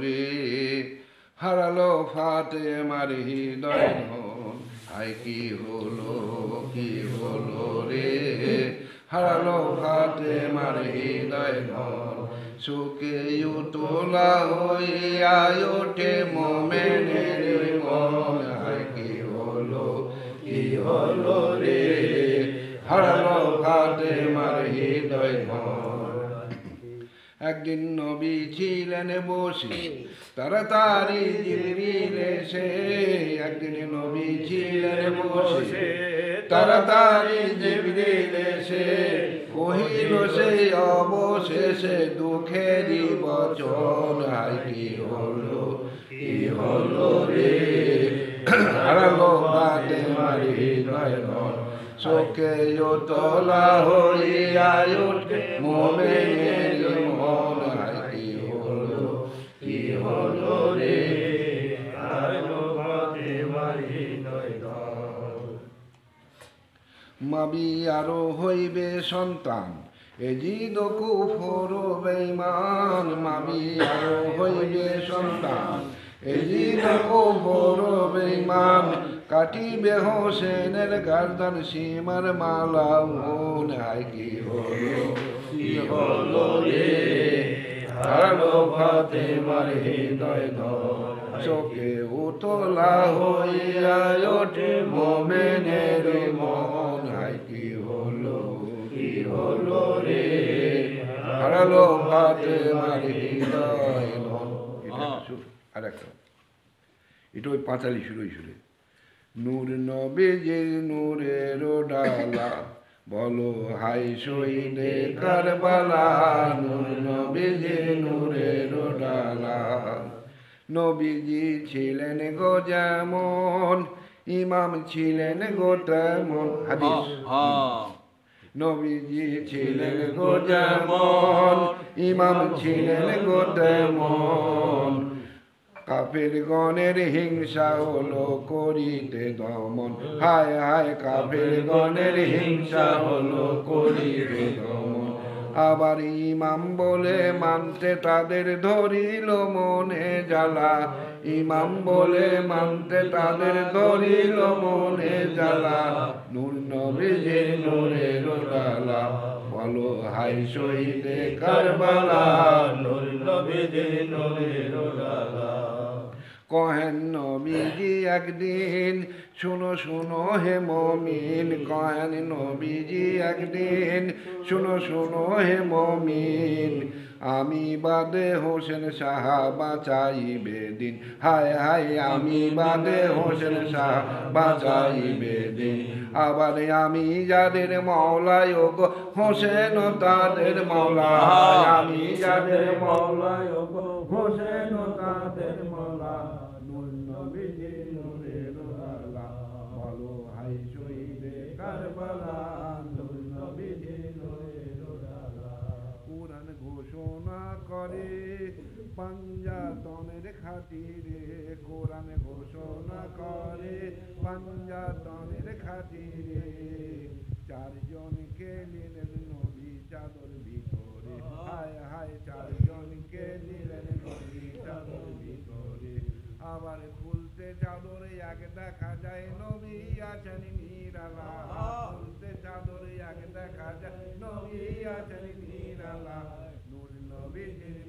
রে হারালো ফাতেমার হৃদয় ধন হায় কি হলো রে হারালো ফাতেমার হৃদয় ধন সুখে উতলা হইয়া ওঠে মোমেনের মন হায় কি হলো রে হারালো ফাতেমার হৃদয় ধন একদিন নবী ছিলেন বসে তাড়াতাড়ি জিবরিল এসে একদিন নবী ছিলেন বসে তাড়াতাড়ি জিবরিল এসে কহিল সে অবশেষে দুঃখেরই বচন হায় কি হলো রে হারালো ফাতেমার হৃদয় ধন চোখে তোলা হইয়া ওঠে মোমেনের মন হায় কি হলো রে হারালো ফাতেমার হৃদয় ধন মাবি আরো হইবে সন্তান এজিদ কুফর বেঈমান মাবি আরো হইবে সন্তান এজিদ কুফর বেঈমান কাটিবে হোসেনের গার্দান সীমার মালা মন হায় কি হলো রে হারালো ফাতেমার হৃদয় ধন চোখে উতলা হইয়া ওঠে মোমেনের মন হায় কি হলো রে হারালো ফাতেমার হৃদয় ধন আর একটা এটা ওই পাঁচালি সুরে নূর নবীজির নূরের ডালা বলো হাই শহীদে কারবালা নূর নবীজির নূরের ডালা নবীজি ছিলেন গো যেমন ইমাম ছিলেন গো তেমন হাদিস নবীজি ছিলেন গো যেমন ইমাম ছিলেন গো তেমন কাফের গণের হিংসা হলো করিতে দমন হায় হায় কাফের গণের হিংসা হলো করিতে দমন আবার ইমাম বলে মানতে তাদের ধরিল মনে জ্বালা ইমাম বলে মানতে তাদের ধরিল মনে জ্বালা নূর নবীজির নূরের ডালা বলো হাই শহীদে কারবালা নূর নবীজির নূরের ডালা কহেন নবীজি একদিন শুনো হে মমিন কহেন নবীজি একদিন শুনো হে মমিন আমি বাদে হোসেন সাহাবা চাইবে দিন হায় হায় আমি বাদে হোসেন সাহাবা চাইবে দিন আবার আমি যাদের মওলায় গো হোসেন তাদের মওলা আমি যাদের মওলায় গো হোসেন তাদের মওলা নূর নবীজির নূরের ডালা বলো হাই শহীদে কারবালা নূর নবীজির নূরের ডালা কুরআন ঘোষণা করে পাঞ্জাতনের খাতিরে কোরআন ঘোষণা করে পাঞ্জাতনের খাতিরে চারজনকে নিলেন নবী চাদর ভিতরে হায় হায় চারজনকে নিলেন নবী চাদর ভিতরে আবার খুলতে চাদরে এক দেখা যায় নবী আছেন নিরালা খুলতে চাদরে এক দেখা যায় নবী আছেন নিরালা নূর নবীজির